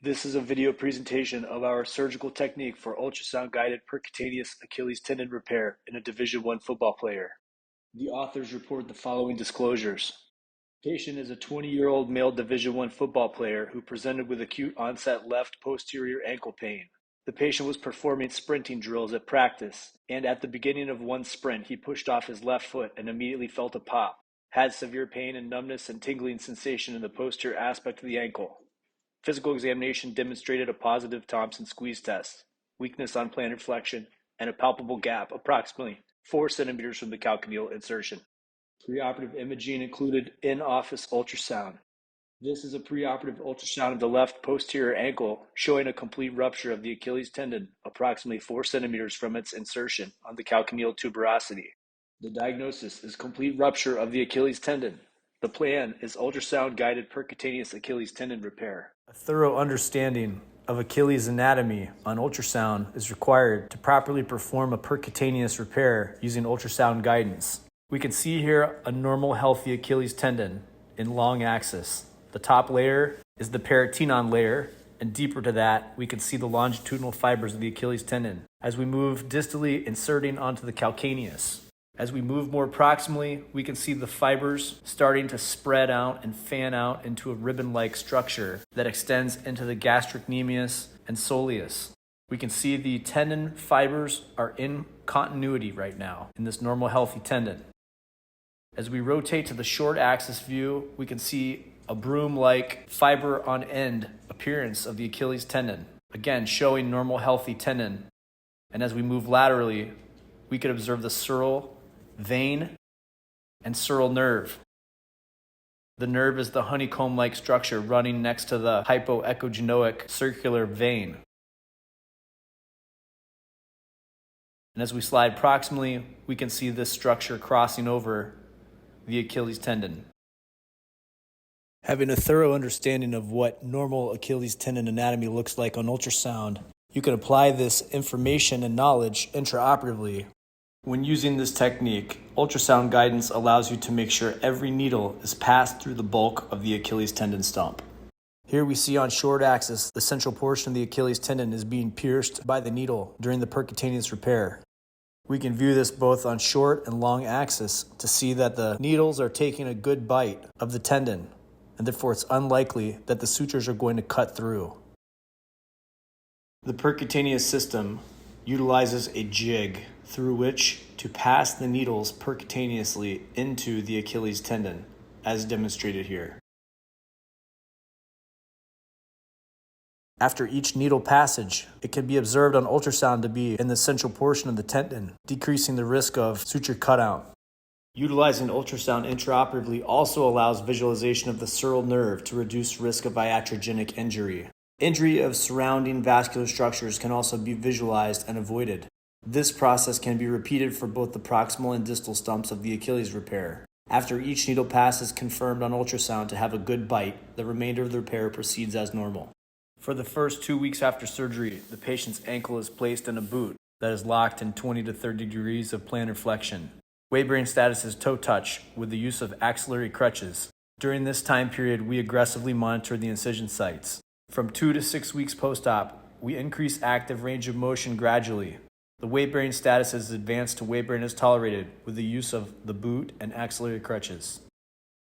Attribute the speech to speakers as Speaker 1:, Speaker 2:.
Speaker 1: This is a video presentation of our surgical technique for ultrasound-guided percutaneous Achilles tendon repair in a Division I football player. The authors report the following disclosures. Patient is a 20-year-old male Division I football player who presented with acute onset left posterior ankle pain. The patient was performing sprinting drills at practice, and at the beginning of one sprint, he pushed off his left foot and immediately felt a pop, had severe pain and numbness and tingling sensation in the posterior aspect of the ankle. Physical examination demonstrated a positive Thompson squeeze test, weakness on plantar flexion, and a palpable gap approximately 4 centimeters from the calcaneal insertion. Preoperative imaging included in-office ultrasound. This is a preoperative ultrasound of the left posterior ankle showing a complete rupture of the Achilles tendon approximately 4 centimeters from its insertion on the calcaneal tuberosity. The diagnosis is complete rupture of the Achilles tendon. The plan is ultrasound-guided percutaneous Achilles tendon repair. A thorough understanding of Achilles anatomy on ultrasound is required to properly perform a percutaneous repair using ultrasound guidance. We can see here a normal healthy Achilles tendon in long axis. The top layer is the peritoneal layer, and deeper to that, we can see the longitudinal fibers of the Achilles tendon as we move distally inserting onto the calcaneus. As we move more proximally, we can see the fibers starting to spread out and fan out into a ribbon-like structure that extends into the gastrocnemius and soleus. We can see the tendon fibers are in continuity right now in this normal healthy tendon. As we rotate to the short axis view, we can see a broom-like fiber on end appearance of the Achilles tendon, again showing normal healthy tendon. And as we move laterally, we could observe the sural vein and sural nerve. The nerve is the honeycomb-like structure running next to the hypoechogenoic circular vein. And as we slide proximally, we can see this structure crossing over the Achilles tendon. Having a thorough understanding of what normal Achilles tendon anatomy looks like on ultrasound, you can apply this information and knowledge intraoperatively. When using this technique, ultrasound guidance allows you to make sure every needle is passed through the bulk of the Achilles tendon stump. Here we see on short axis, the central portion of the Achilles tendon is being pierced by the needle during the percutaneous repair. We can view this both on short and long axis to see that the needles are taking a good bite of the tendon, and therefore it's unlikely that the sutures are going to cut through. The percutaneous system utilizes a jig through which to pass the needles percutaneously into the Achilles tendon, as demonstrated here. After each needle passage, it can be observed on ultrasound to be in the central portion of the tendon, decreasing the risk of suture cutout. Utilizing ultrasound intraoperatively also allows visualization of the sural nerve to reduce risk of iatrogenic injury. Injury of surrounding vascular structures can also be visualized and avoided. This process can be repeated for both the proximal and distal stumps of the Achilles repair. After each needle pass is confirmed on ultrasound to have a good bite, the remainder of the repair proceeds as normal. For the first 2 weeks after surgery, the patient's ankle is placed in a boot that is locked in 20 to 30 degrees of plantar flexion. Weight-bearing status is toe touch with the use of axillary crutches. During this time period, we aggressively monitor the incision sites. From 2 to 6 weeks post-op, we increase active range of motion gradually. The weight-bearing status is advanced to weight-bearing as tolerated with the use of the boot and axillary crutches.